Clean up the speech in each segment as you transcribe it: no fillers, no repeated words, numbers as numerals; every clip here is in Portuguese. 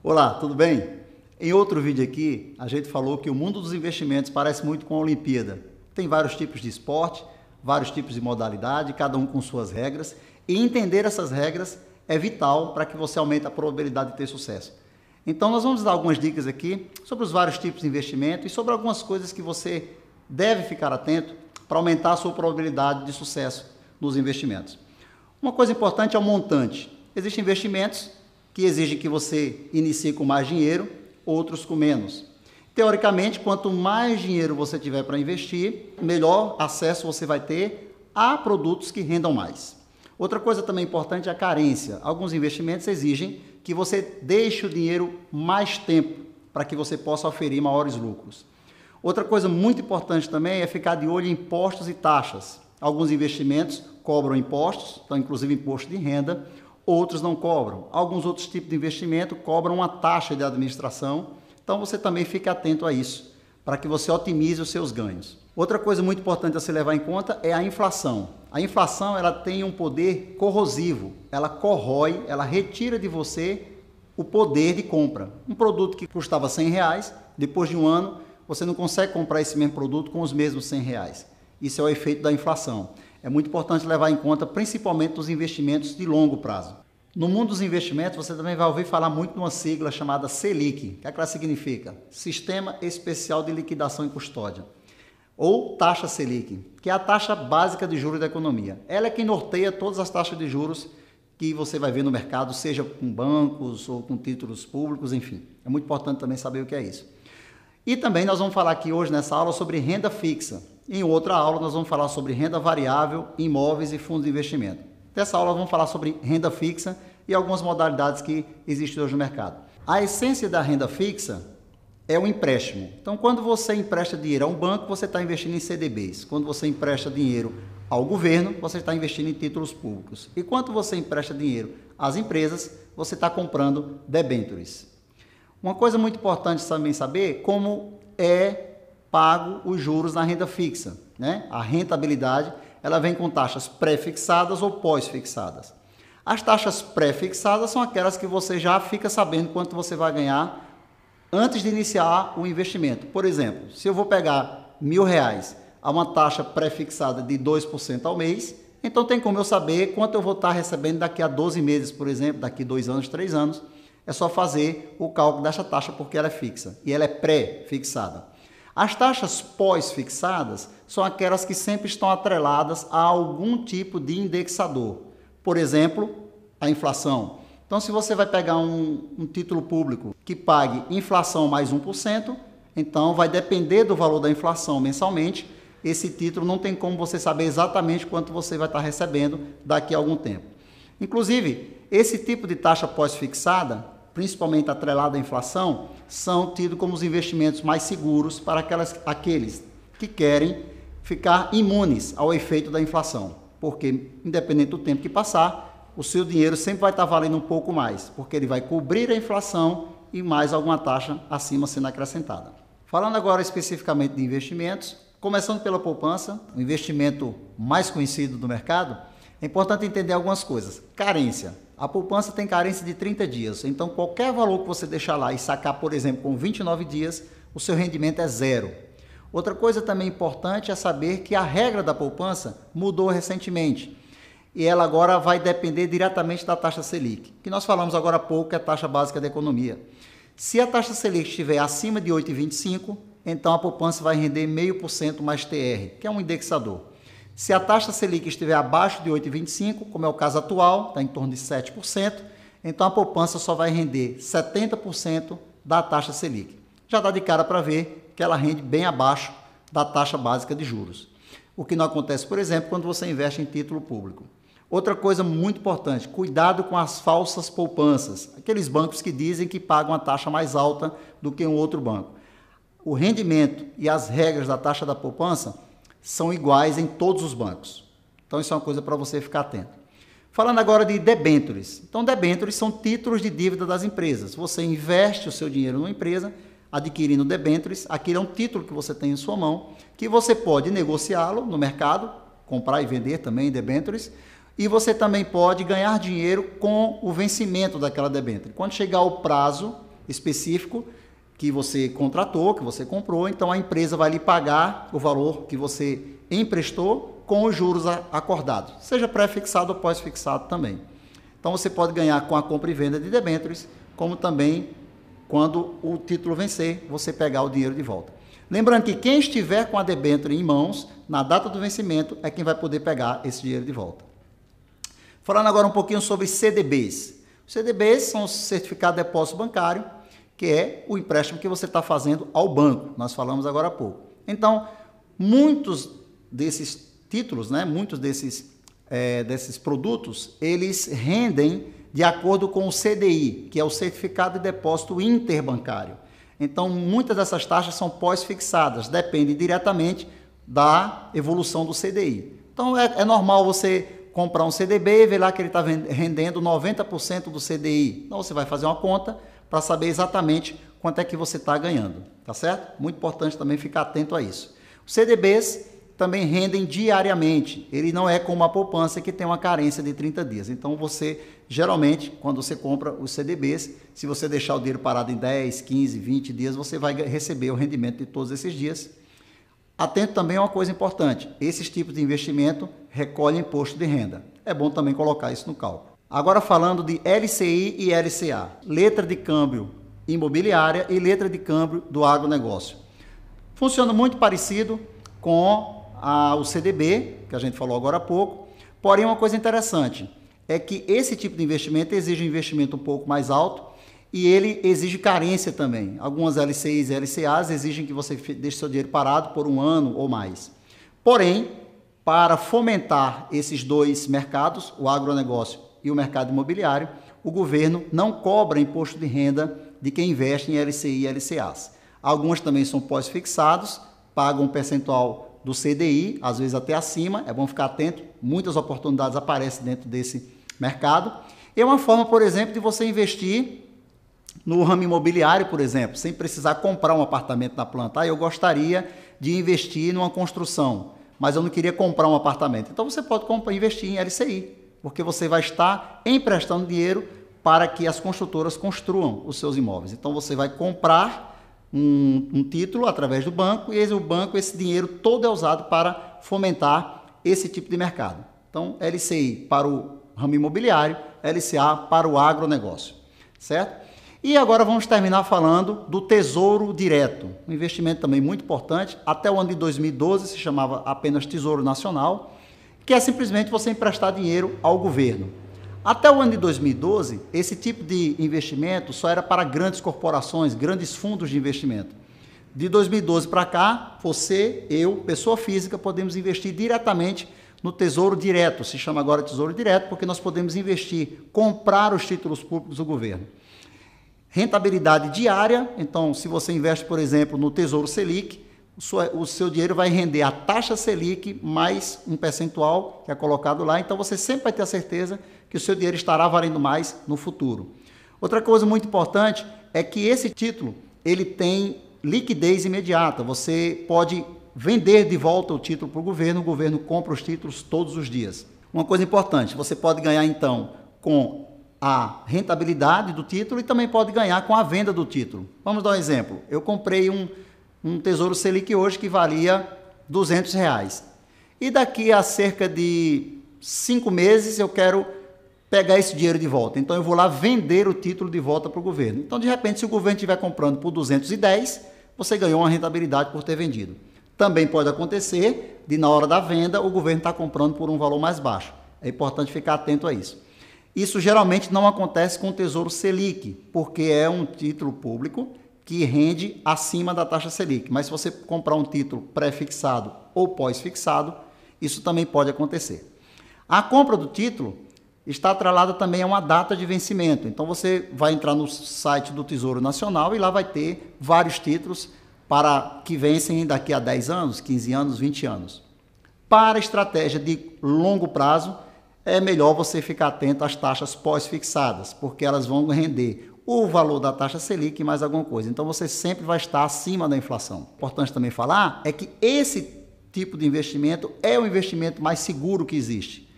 Olá, tudo bem? Em outro vídeo aqui, a gente falou que o mundo dos investimentos parece muito com a Olimpíada. Tem vários tipos de esporte, vários tipos de modalidade, cada um com suas regras, e entender essas regras é vital para que você aumente a probabilidade de ter sucesso. Então, nós vamos dar algumas dicas aqui sobre os vários tipos de investimento e sobre algumas coisas que você deve ficar atento para aumentar a sua probabilidade de sucesso nos investimentos. Uma coisa importante é o montante. Existem investimentos que exigem que você inicie com mais dinheiro, outros com menos. Teoricamente, quanto mais dinheiro você tiver para investir, melhor acesso você vai ter a produtos que rendam mais. Outra coisa também importante é a carência. Alguns investimentos exigem que você deixe o dinheiro mais tempo para que você possa oferir maiores lucros. Outra coisa muito importante também é ficar de olho em impostos e taxas. Alguns investimentos cobram impostos, então inclusive imposto de renda, outros não cobram. Alguns outros tipos de investimento cobram uma taxa de administração, então você também fique atento a isso, para que você otimize os seus ganhos. Outra coisa muito importante a se levar em conta é a inflação. A inflação ela tem um poder corrosivo, ela corrói, ela retira de você o poder de compra. Um produto que custava R$100, depois de um ano, você não consegue comprar esse mesmo produto com os mesmos R$100. Isso é o efeito da inflação. É muito importante levar em conta, principalmente os investimentos de longo prazo. No mundo dos investimentos, você também vai ouvir falar muito de uma sigla chamada Selic. O que ela significa? Sistema Especial de Liquidação e Custódia. Ou taxa Selic, que é a taxa básica de juros da economia. Ela é quem norteia todas as taxas de juros que você vai ver no mercado, seja com bancos ou com títulos públicos, enfim. É muito importante também saber o que é isso. E também nós vamos falar aqui hoje nessa aula sobre renda fixa. Em outra aula nós vamos falar sobre renda variável, imóveis e fundos de investimento. Nessa aula vamos falar sobre renda fixa e algumas modalidades que existem hoje no mercado. A essência da renda fixa é o empréstimo. Então, quando você empresta dinheiro a um banco, você está investindo em CDBs. Quando você empresta dinheiro ao governo, você está investindo em títulos públicos. E quando você empresta dinheiro às empresas, você está comprando debêntures. Uma coisa muito importante também saber como é pago os juros na renda fixa, né? A rentabilidade, ela vem com taxas pré-fixadas ou pós-fixadas. As taxas pré-fixadas são aquelas que você já fica sabendo quanto você vai ganhar antes de iniciar o investimento. Por exemplo, se eu vou pegar R$1.000 a uma taxa pré-fixada de 2% ao mês, então tem como eu saber quanto eu vou estar recebendo daqui a 12 meses, por exemplo, daqui a 2 anos, 3 anos. É só fazer o cálculo dessa taxa porque ela é fixa e ela é pré-fixada. As taxas pós-fixadas são aquelas que sempre estão atreladas a algum tipo de indexador. Por exemplo, a inflação. Então, se você vai pegar um título público que pague inflação mais 1%, então vai depender do valor da inflação mensalmente. Esse título não tem como você saber exatamente quanto você vai estar recebendo daqui a algum tempo. Inclusive, esse tipo de taxa pós-fixada, principalmente atrelada à inflação, são tidos como os investimentos mais seguros para aqueles que querem ficar imunes ao efeito da inflação. Porque, independente do tempo que passar, o seu dinheiro sempre vai estar valendo um pouco mais, porque ele vai cobrir a inflação e mais alguma taxa acima sendo acrescentada. Falando agora especificamente de investimentos, começando pela poupança, o investimento mais conhecido do mercado, é importante entender algumas coisas. Carência. A poupança tem carência de 30 dias, então qualquer valor que você deixar lá e sacar, por exemplo, com 29 dias, o seu rendimento é zero. Outra coisa também importante é saber que a regra da poupança mudou recentemente e ela agora vai depender diretamente da taxa Selic, que nós falamos agora há pouco, que é a taxa básica da economia. Se a taxa Selic estiver acima de 8,25, então a poupança vai render 0,5% mais TR, que é um indexador. Se a taxa Selic estiver abaixo de 8,25, como é o caso atual, está em torno de 7%, então a poupança só vai render 70% da taxa Selic. Já dá de cara para ver que ela rende bem abaixo da taxa básica de juros. O que não acontece, por exemplo, quando você investe em título público. Outra coisa muito importante, cuidado com as falsas poupanças, aqueles bancos que dizem que pagam a taxa mais alta do que um outro banco. O rendimento e as regras da taxa da poupança são iguais em todos os bancos. Então, isso é uma coisa para você ficar atento. Falando agora de debêntures. Então, debêntures são títulos de dívida das empresas. Você investe o seu dinheiro numa empresa, adquirindo debêntures. Aquele é um título que você tem em sua mão, que você pode negociá-lo no mercado, comprar e vender também debêntures, e você também pode ganhar dinheiro com o vencimento daquela debênture. Quando chegar o prazo específico que você contratou, que você comprou, então a empresa vai lhe pagar o valor que você emprestou com os juros acordados, seja pré-fixado ou pós-fixado também. Então você pode ganhar com a compra e venda de debêntures, como também quando o título vencer, você pegar o dinheiro de volta. Lembrando que quem estiver com a debênture em mãos, na data do vencimento, é quem vai poder pegar esse dinheiro de volta. Falando agora um pouquinho sobre CDBs. Os CDBs são os certificados de depósito bancário, que é o empréstimo que você está fazendo ao banco. Nós falamos agora há pouco. Então, muitos desses títulos, né, muitos desses produtos, eles rendem de acordo com o CDI, que é o Certificado de Depósito Interbancário. Então, muitas dessas taxas são pós-fixadas, depende diretamente da evolução do CDI. Então, é normal você comprar um CDB e ver lá que ele está rendendo 90% do CDI. Então, você vai fazer uma conta para saber exatamente quanto é que você está ganhando, tá certo? Muito importante também ficar atento a isso. Os CDBs também rendem diariamente. Ele não é como uma poupança que tem uma carência de 30 dias. Então, você, geralmente, quando você compra os CDBs, se você deixar o dinheiro parado em 10, 15, 20 dias, você vai receber o rendimento de todos esses dias. Atento também a uma coisa importante. Esses tipos de investimento recolhem imposto de renda. É bom também colocar isso no cálculo. Agora falando de LCI e LCA. Letra de câmbio imobiliária e letra de câmbio do agronegócio. Funciona muito parecido com o CDB, que a gente falou agora há pouco, porém uma coisa interessante é que esse tipo de investimento exige um investimento um pouco mais alto e ele exige carência também. Algumas LCIs e LCAs exigem que você deixe seu dinheiro parado por um ano ou mais. Porém, para fomentar esses dois mercados, o agronegócio e o mercado imobiliário, o governo não cobra imposto de renda de quem investe em LCI e LCAs. Algumas também são pós-fixados, pagam um percentual do CDI, às vezes até acima, é bom ficar atento, muitas oportunidades aparecem dentro desse mercado. É uma forma, por exemplo, de você investir no ramo imobiliário, por exemplo, sem precisar comprar um apartamento na planta. Eu gostaria de investir numa construção, mas eu não queria comprar um apartamento. Então você pode investir em LCI, porque você vai estar emprestando dinheiro para que as construtoras construam os seus imóveis. Então você vai comprar um título através do banco e o banco, esse dinheiro todo é usado para fomentar esse tipo de mercado. Então, LCI para o ramo imobiliário, LCA para o agronegócio, certo? E agora vamos terminar falando do Tesouro Direto, um investimento também muito importante. Até o ano de 2012 se chamava apenas Tesouro Nacional, que é simplesmente você emprestar dinheiro ao governo. Até o ano de 2012, esse tipo de investimento só era para grandes corporações, grandes fundos de investimento. De 2012 para cá, você, eu, pessoa física, podemos investir diretamente no Tesouro Direto. Se chama agora Tesouro Direto porque nós podemos investir, comprar os títulos públicos do governo. Rentabilidade diária, então se você investe, por exemplo, no Tesouro Selic, o seu dinheiro vai render a taxa Selic mais um percentual que é colocado lá, então você sempre vai ter a certeza que o seu dinheiro estará valendo mais no futuro. Outra coisa muito importante é que esse título, ele tem liquidez imediata, você pode vender de volta o título para o governo compra os títulos todos os dias. Uma coisa importante, você pode ganhar então com a rentabilidade do título e também pode ganhar com a venda do título. Vamos dar um exemplo, eu comprei um Tesouro Selic hoje que valia R$200. E daqui a cerca de 5 meses eu quero pegar esse dinheiro de volta. Então eu vou lá vender o título de volta para o governo. Então, de repente, se o governo estiver comprando por 210, você ganhou uma rentabilidade por ter vendido. Também pode acontecer de, na hora da venda, o governo estar comprando por um valor mais baixo. É importante ficar atento a isso. Isso geralmente não acontece com o Tesouro Selic, porque é um título público que rende acima da taxa Selic. Mas se você comprar um título pré-fixado ou pós-fixado, isso também pode acontecer. A compra do título está atrelada também a uma data de vencimento. Então você vai entrar no site do Tesouro Nacional e lá vai ter vários títulos para que vencem daqui a 10 anos, 15 anos, 20 anos. Para estratégia de longo prazo, é melhor você ficar atento às taxas pós-fixadas, porque elas vão render o valor da taxa Selic mais alguma coisa. Então você sempre vai estar acima da inflação. Importante também falar é que esse tipo de investimento é o investimento mais seguro que existe.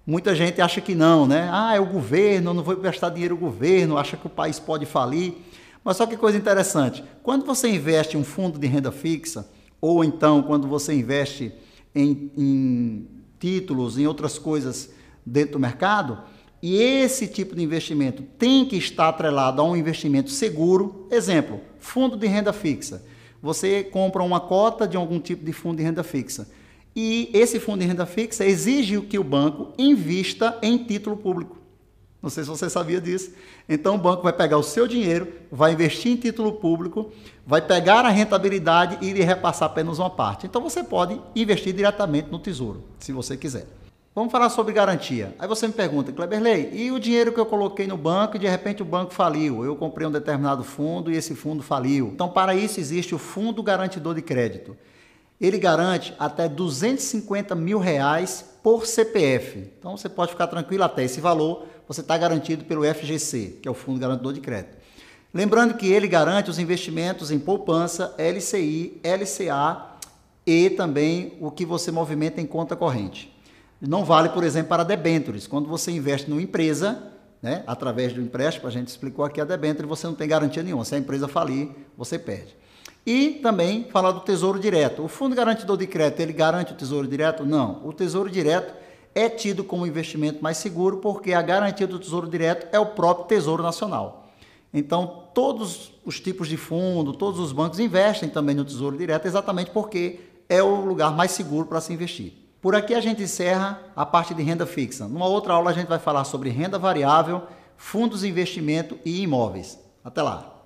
Muita gente acha que não, né? É o governo, eu não vou emprestar dinheiro ao governo, acha que o país pode falir. Mas só que coisa interessante, quando você investe em um fundo de renda fixa, ou então quando você investe em títulos, em outras coisas dentro do mercado, e esse tipo de investimento tem que estar atrelado a um investimento seguro. Exemplo, fundo de renda fixa. Você compra uma cota de algum tipo de fundo de renda fixa. E esse fundo de renda fixa exige que o banco invista em título público. Não sei se você sabia disso. Então o banco vai pegar o seu dinheiro, vai investir em título público, vai pegar a rentabilidade e lhe repassar apenas uma parte. Então você pode investir diretamente no Tesouro, se você quiser. Vamos falar sobre garantia. Aí você me pergunta, Kleberley, e o dinheiro que eu coloquei no banco e de repente o banco faliu? Eu comprei um determinado fundo e esse fundo faliu. Então, para isso existe o Fundo Garantidor de Crédito. Ele garante até R$250 mil por CPF. Então, você pode ficar tranquilo, até esse valor você está garantido pelo FGC, que é o Fundo Garantidor de Crédito. Lembrando que ele garante os investimentos em poupança, LCI, LCA e também o que você movimenta em conta corrente. Não vale, por exemplo, para debêntures. Quando você investe numa empresa, né, através do empréstimo, a gente explicou aqui a debênture, você não tem garantia nenhuma. Se a empresa falir, você perde. E também falar do Tesouro Direto. O Fundo Garantidor de Crédito, ele garante o Tesouro Direto? Não. O Tesouro Direto é tido como investimento mais seguro porque a garantia do Tesouro Direto é o próprio Tesouro Nacional. Então, todos os tipos de fundo, todos os bancos investem também no Tesouro Direto exatamente porque é o lugar mais seguro para se investir. Por aqui a gente encerra a parte de renda fixa. Numa outra aula a gente vai falar sobre renda variável, fundos de investimento e imóveis. Até lá!